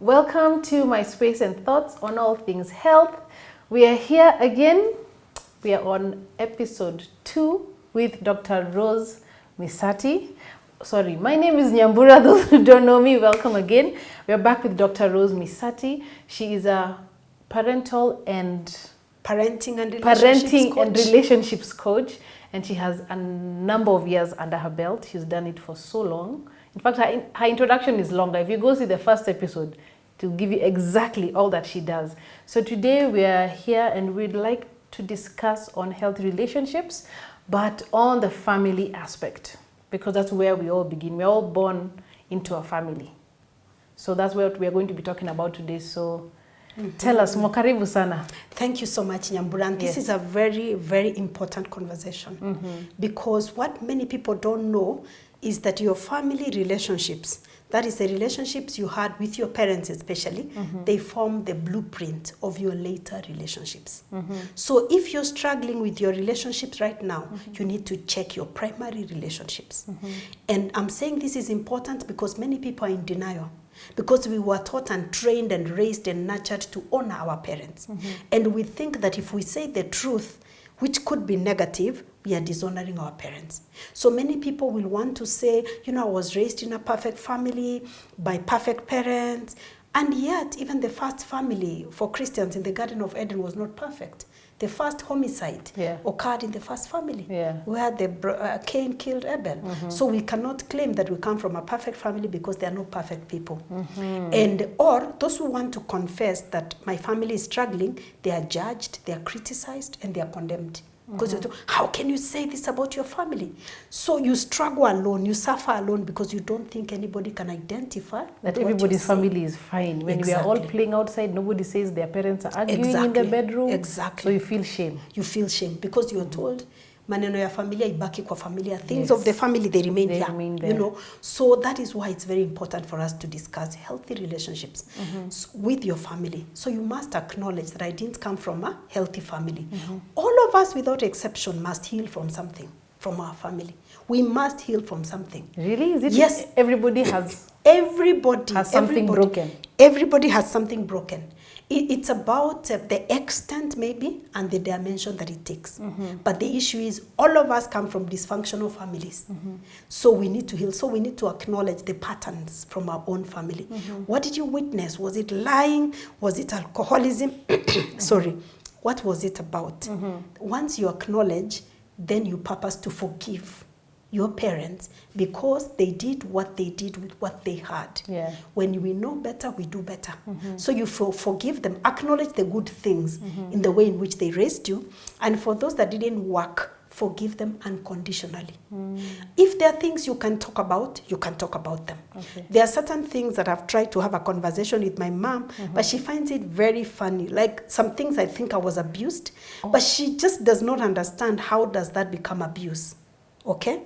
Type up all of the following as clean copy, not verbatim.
Welcome to my space and thoughts on all things health. We are here again. We are on episode 2 with Dr. Rose Misati. Sorry, my name is Nyambura. Those who don't know me, welcome again. We are back with Dr. Rose Misati. She is a parenting and relationships coach, and she has a number of years under her belt. She's done it for so long. In fact, her introduction is longer. If you go see the first episode, to give you exactly all that she does. So today we are here and we'd like to discuss on healthy relationships, but on the family aspect, because that's where we all begin. We're all born into a family. So that's what we are going to be talking about today. So tell us, Mokaribu sana. Thank you so much, Nyambura. And this is a very, very important conversation because what many people don't know is that your family relationships, that is the relationships you had with your parents especially, they form the blueprint of your later relationships. So if you're struggling with your relationships right now, you need to check your primary relationships. And I'm saying this is important because many people are in denial. Because we were taught and trained and raised and nurtured to honor our parents. And we think that if we say the truth, which could be negative, we are dishonoring our parents. So many people will want to say, I was raised in a perfect family by perfect parents. And yet, even the first family for Christians in the Garden of Eden was not perfect. The first homicide occurred in the first family, where Cain killed Abel. So we cannot claim that we come from a perfect family because there are no perfect people. Or those who want to confess that my family is struggling, they are judged, they are criticized, and they are condemned. Because how can you say this about your family? So you struggle alone, you suffer alone because you don't think anybody can identify that everybody's family is fine. When we are all playing outside, nobody says their parents are arguing in the bedroom. Exactly. So you feel shame. You feel shame because you're told maneno ya familia ibaki kwa familia. Things of the family, they remain there. So that is why it's very important for us to discuss healthy relationships with your family. So you must acknowledge that I didn't come from a healthy family. All of us without exception must heal from something, from our family. We must heal from something. Really? Is it? Yes. Everybody has something broken. Everybody has something broken. It's about the extent maybe and the dimension that it takes. But the issue is all of us come from dysfunctional families. So we need to heal. So we need to acknowledge the patterns from our own family. What did you witness? Was it lying? Was it alcoholism? Sorry. What was it about? Once you acknowledge, then you purpose to forgive your parents because they did what they did with what they had. When we know better, we do better. So you forgive them, acknowledge the good things in the way in which they raised you, and for those that didn't work, forgive them unconditionally. If there are things you can talk about, you can talk about them. There are certain things that I've tried to have a conversation with my mom, but she finds it very funny. Like some things I think I was abused, but she just does not understand how does that become abuse. Okay?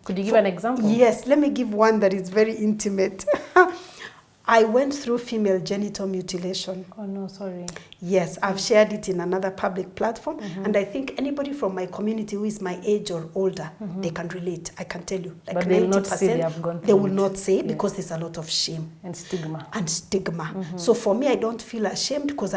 Could you give an example? Yes, let me give one that is very intimate. I went through female genital mutilation. Oh no, sorry. Yes, I've shared it in another public platform, and I think anybody from my community who is my age or older, they can relate. I can tell you, like but 90%, they'll not say they have gone through they will not say because there's a lot of shame and stigma. So for me, I don't feel ashamed because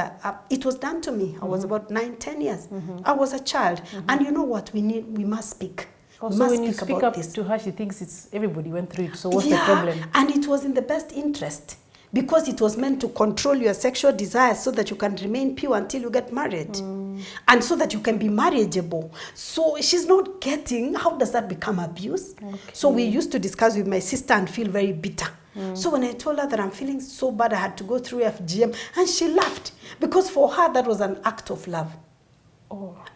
it was done to me. I was about 9-10 years. I was a child, and you know what? We must speak. So when you speak up to her, she thinks everybody went through it. So what's the problem? And it was in the best interest because it was meant to control your sexual desires so that you can remain pure until you get married. And so that you can be marriageable. So she's not getting, how does that become abuse? So we used to discuss with my sister and feel very bitter. So when I told her that I'm feeling so bad, I had to go through FGM, and she laughed because for her that was an act of love.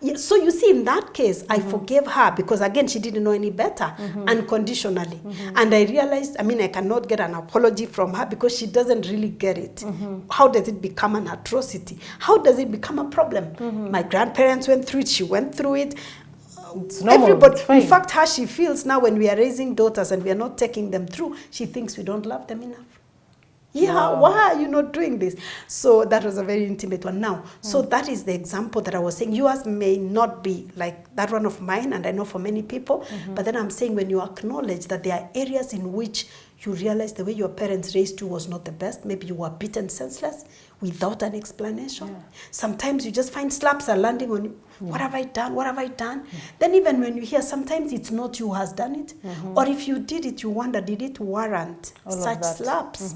Yeah, so you see, in that case, I forgave her because, again, she didn't know any better, unconditionally. And I realized, I cannot get an apology from her because she doesn't really get it. How does it become an atrocity? How does it become a problem? My grandparents went through it. She went through it. It's normal. Everybody, in fact, how she feels now when we are raising daughters and we are not taking them through, she thinks we don't love them enough. Why are you not doing this? So that was a very intimate one now. So that is the example that I was saying. Yours may not be like that one of mine, and I know for many people, but then I'm saying when you acknowledge that there are areas in which you realize the way your parents raised you was not the best. Maybe you were beaten senseless without an explanation. Yeah. Sometimes you just find slaps are landing on you. What have I done? What have I done? Then even when you hear, sometimes it's not you who has done it. Or if you did it, you wonder, did it warrant such slaps?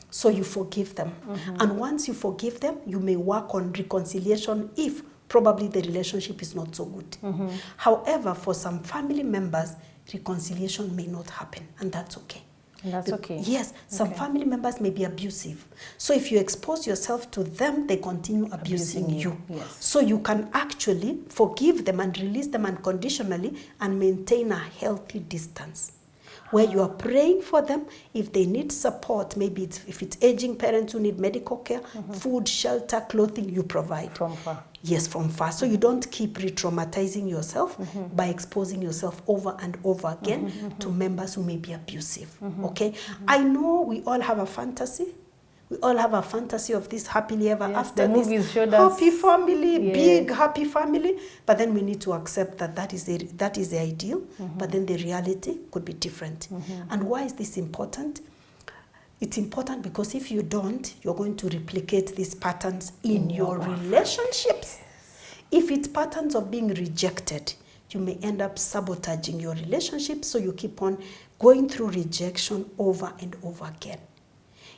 So you forgive them. And once you forgive them, you may work on reconciliation if probably the relationship is not so good. However, for some family members, reconciliation may not happen, and that's okay. And that's okay. Yes, some family members may be abusive. So if you expose yourself to them, they continue abusing you. Yes. So you can actually forgive them and release them unconditionally and maintain a healthy distance, where you are praying for them. If they need support, maybe if it's aging parents who need medical care, food, shelter, clothing, you provide. From far. Yes, from far. So you don't keep re-traumatizing yourself by exposing yourself over and over again to members who may be abusive. Okay? I know we all have a fantasy. We all have a fantasy of this happily ever after. The movies showed us happy us. family, big happy family. But then we need to accept that that is the ideal. But then the reality could be different. And why is this important? It's important because if you don't, you're going to replicate these patterns in your relationships. If it's patterns of being rejected, you may end up sabotaging your relationship, so you keep on going through rejection over and over again.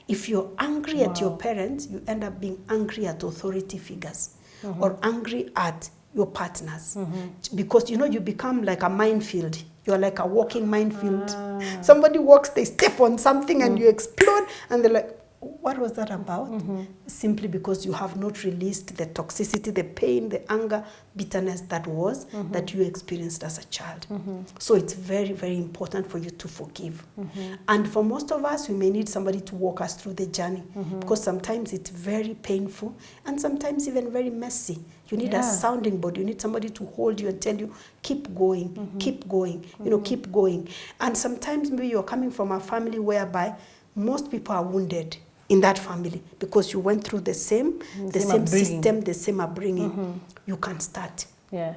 If you're angry at your parents, you end up being angry at authority figures or angry at your partners. Because, you become like a minefield. You're like a walking minefield. Somebody walks, they step on something and you explode, and they're like, what was that about? Simply because you have not released the toxicity, the pain, the anger, bitterness that you experienced as a child. So it's very, very important for you to forgive. And for most of us, we may need somebody to walk us through the journey, because sometimes it's very painful and sometimes even very messy. You need a sounding board. You need somebody to hold you and tell you, keep going, keep going, keep going. And sometimes maybe you're coming from a family whereby most people are wounded in that family because you went through the same system, the same upbringing. You can start. Yeah.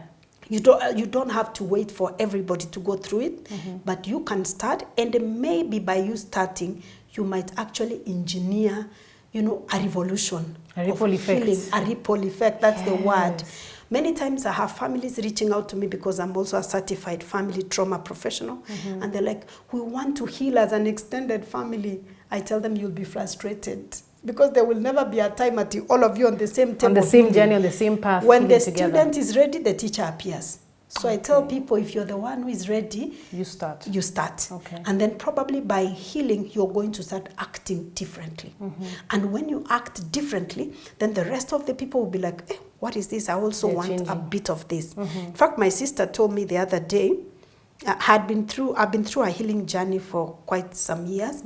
You don't have to wait for everybody to go through it, but you can start, and maybe by you starting, you might actually engineer, a revolution. A ripple effect. Healing, a ripple effect, that's the word. Many times I have families reaching out to me because I'm also a certified family trauma professional, and they're like, we want to heal as an extended family. I tell them, you'll be frustrated because there will never be a time at all of you on the same table. On the same journey, on the same path. When the student is ready, the teacher appears. So I tell people, if you're the one who is ready, you start. You start. Okay. And then probably by healing, you're going to start acting differently. And when you act differently, then the rest of the people will be like, what is this? I also want a bit of this. In fact, my sister told me the other day, I've been through a healing journey for quite some years.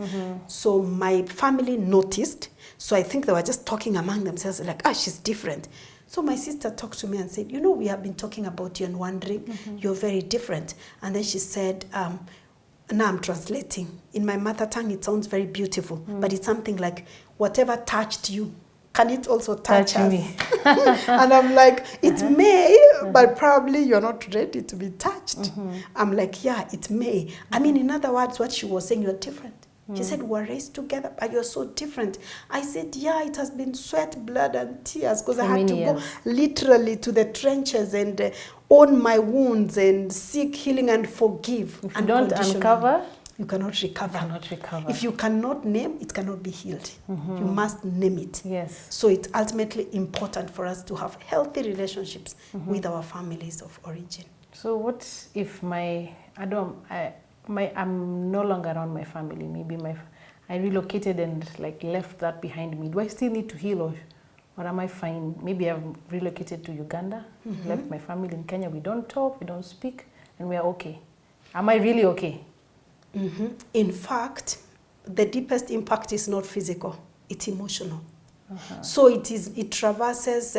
So my family noticed. So I think they were just talking among themselves like, she's different. So my sister talked to me and said, we have been talking about you and wondering, you're very different. And then she said, now I'm translating. In my mother tongue, it sounds very beautiful, but it's something like, whatever touched you, can it also touch us? Me. And I'm like, it may, but probably you're not ready to be touched. I'm like, yeah, it may. I mean, in other words, what she was saying, you're different. She said, we're raised together, but you're so different. I said, yeah, it has been sweat, blood, and tears, because I had to go literally to the trenches and own my wounds and seek healing and forgive. If you don't uncover, you cannot recover. You cannot recover. If you cannot name, it cannot be healed. You must name it. Yes. So it's ultimately important for us to have healthy relationships with our families of origin. So what if I'm no longer around my family? Maybe I relocated and left that behind me. Do I still need to heal, or am I fine? Maybe I've relocated to Uganda, left my family in Kenya. We don't talk, we don't speak, and we are okay. Am I really okay? In fact, the deepest impact is not physical, it's emotional. So it traverses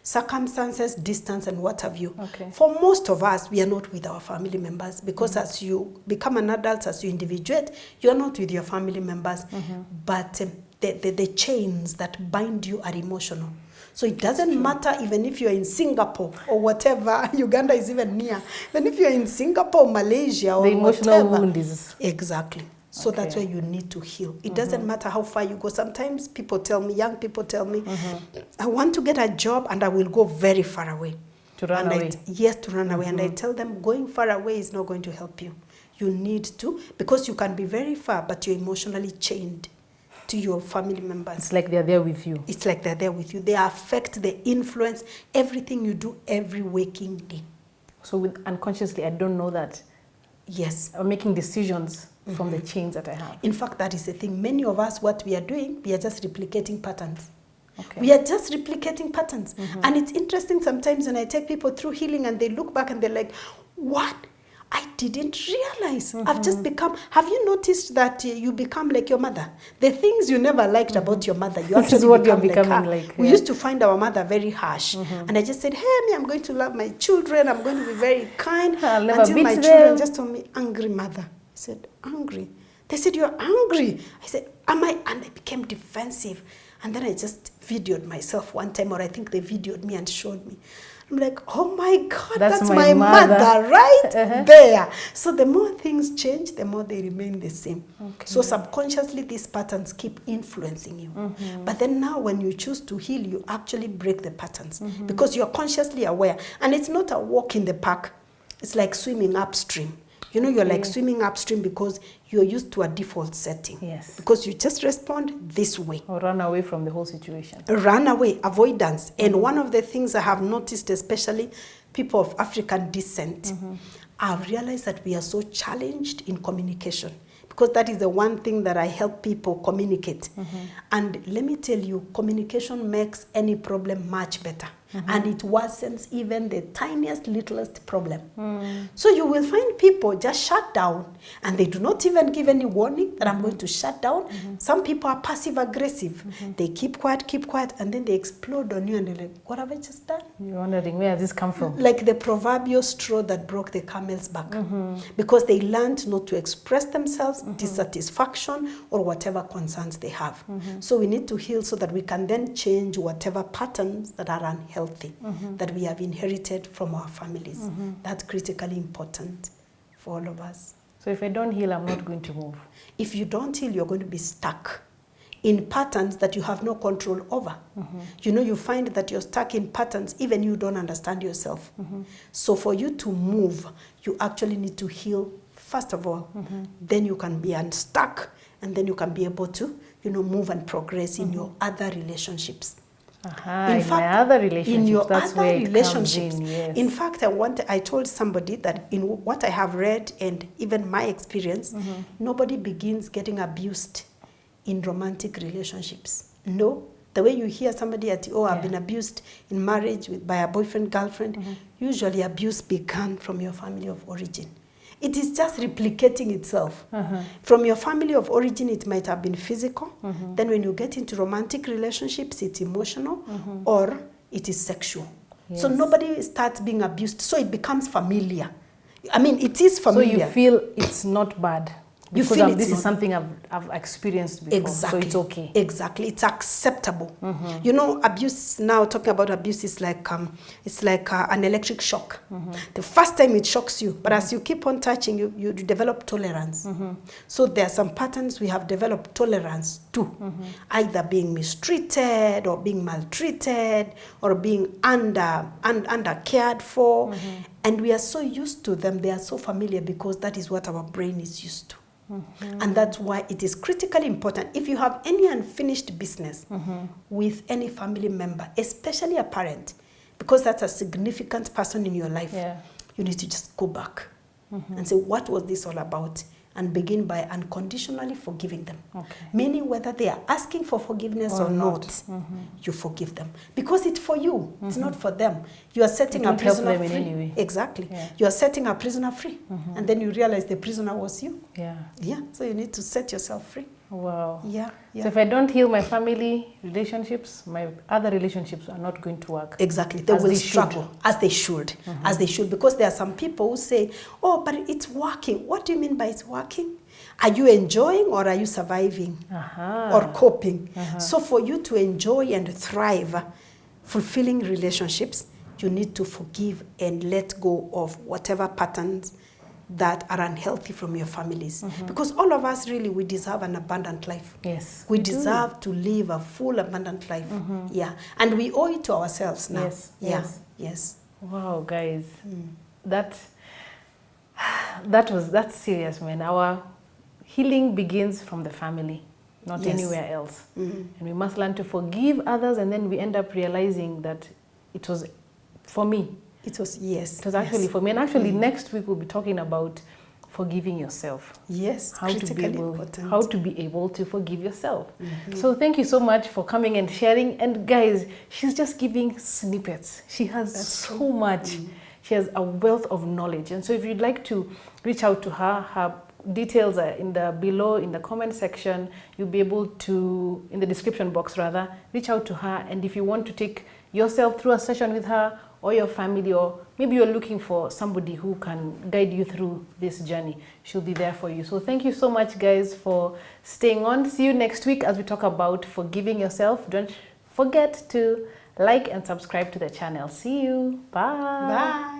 circumstances, distance, and what have you. Okay. For most of us, we are not with our family members because as you become an adult, as you individuate, you are not with your family members. But the chains that bind you are emotional. So it doesn't matter even if you're in Singapore or whatever. Uganda is even near. Even if you're in Singapore, Malaysia, or the emotional whatever, wound is... Exactly. So that's why you need to heal. It doesn't matter how far you go. Sometimes people tell me, young people tell me, I want to get a job and I will go very far away. To run away? Yes, to run away. And I tell them, going far away is not going to help you. You need to, because you can be very far, but you're emotionally chained to your family members. It's like they're there with you. It's like they're there with you. They affect, they influence everything you do every waking day. So unconsciously, I don't know that. Yes. I'm making decisions from the chains that I have. In fact, that is the thing. Many of us, what we are doing, we are just replicating patterns. Okay. We are just replicating patterns. And it's interesting sometimes when I take people through healing and they look back and they're like, what? I didn't realize. I've just become, have you noticed that you become like your mother? The things you never liked about your mother, you This is actually what become you're becoming like her. like. We used to find our mother very harsh. And I just said, hey, me, I'm going to love my children. I'm going to be very kind. I'll never Until beat my them. children just told me, angry mother. I said, angry? They said, you're angry. I said, am I? And I became defensive. And then I just videoed myself one time, or I think they videoed me and showed me. I'm like, oh my God, that's my mother right there. So the more things change, the more they remain the same. Okay. So subconsciously, these patterns keep influencing you. But then now when you choose to heal, you actually break the patterns because you're consciously aware. And it's not a walk in the park. It's like swimming upstream. You know, you're like swimming upstream because you're used to a default setting. Yes. Because you just respond this way. Or run away from the whole situation. Run away, avoidance. And one of the things I have noticed, especially people of African descent, I've realized that we are so challenged in communication. Because that is the one thing that I help people communicate. And let me tell you, communication makes any problem much better. And it worsens even the tiniest, littlest problem. So you will find people just shut down and they do not even give any warning that I'm going to shut down. Some people are passive aggressive. They keep quiet, and then they explode on you and they're like, what have I just done? You're wondering, where has this come from? Like the proverbial straw that broke the camel's back. Because they learned not to express themselves, dissatisfaction, or whatever concerns they have. So we need to heal so that we can then change whatever patterns that are unhealthy that we have inherited from our families. That's critically important for all of us. So if I don't heal, I'm not going to move. If you don't heal, you're going to be stuck in patterns that you have no control over. You know, you find that you're stuck in patterns, even you don't understand yourself. So for you to move, you actually need to heal first of all. Then you can be unstuck, and then you can be able to, you know, move and progress in your other relationships. In fact, my other relationships, in your that's other where relationships. It comes in, yes. In fact, I told somebody that in what I have read and even my experience, nobody begins getting abused in romantic relationships. No. The way you hear somebody at, I've been abused in marriage by a boyfriend, girlfriend, usually abuse began from your family of origin. It is just replicating itself. From your family of origin, it might have been physical. Then when you get into romantic relationships, it's emotional or it is sexual. Yes. So nobody starts being abused. So it becomes familiar. I mean, it is familiar. So you feel it's not bad. You because feel this is something I've experienced before, exactly. So it's okay. Exactly, it's acceptable. You know, abuse, now talking about abuse is like an electric shock. The first time it shocks you, but as you keep on touching, you develop tolerance. So there are some patterns we have developed tolerance to, either being mistreated or being maltreated or being under cared for. And we are so used to them, they are so familiar because that is what our brain is used to. And that's why it is critically important. If you have any unfinished business with any family member, especially a parent, because that's a significant person in your life, you need to just go back and say, what was this all about? And begin by unconditionally forgiving them. Meaning whether they are asking for forgiveness or not, you forgive them. Because it's for you, it's not for them. You are setting a prisoner free. Anyway. Exactly. You are setting a prisoner free. And then you realize the prisoner was you. So you need to set yourself free. Wow. So if I don't heal my family relationships, my other relationships are not going to work. Exactly. They will struggle as they should. As they should. Because there are some people who say, oh, but it's working. What do you mean by it's working? Are you enjoying or are you surviving? Or coping? So for you to enjoy and thrive, fulfilling relationships, you need to forgive and let go of whatever patterns that are unhealthy from your families. Because all of us really, we deserve an abundant life. Yes. We deserve to live a full abundant life. Yeah. And we owe it to ourselves now. Yes. Yeah. Yes. Yes. Wow, guys. That's serious, man. Our healing begins from the family, not Yes. anywhere else. And we must learn to forgive others, and then we end up realizing that it was for me. It was, yes. It was actually for me. And actually next week we'll be talking about forgiving yourself. Yes, How to be able to forgive yourself. Mm-hmm. So thank you so much for coming and sharing. And guys, she's just giving snippets. She has so much. She has a wealth of knowledge. And so if you'd like to reach out to her, her details are below in the comment section. You'll be able to, in the description box rather, reach out to her. And if you want to take yourself through a session with her, or your family, or maybe you're looking for somebody who can guide you through this journey, she'll be there for you. So thank you so much, guys, for staying on. See you next week as we talk about forgiving yourself. Don't forget to like and subscribe to the channel. See you. Bye. Bye.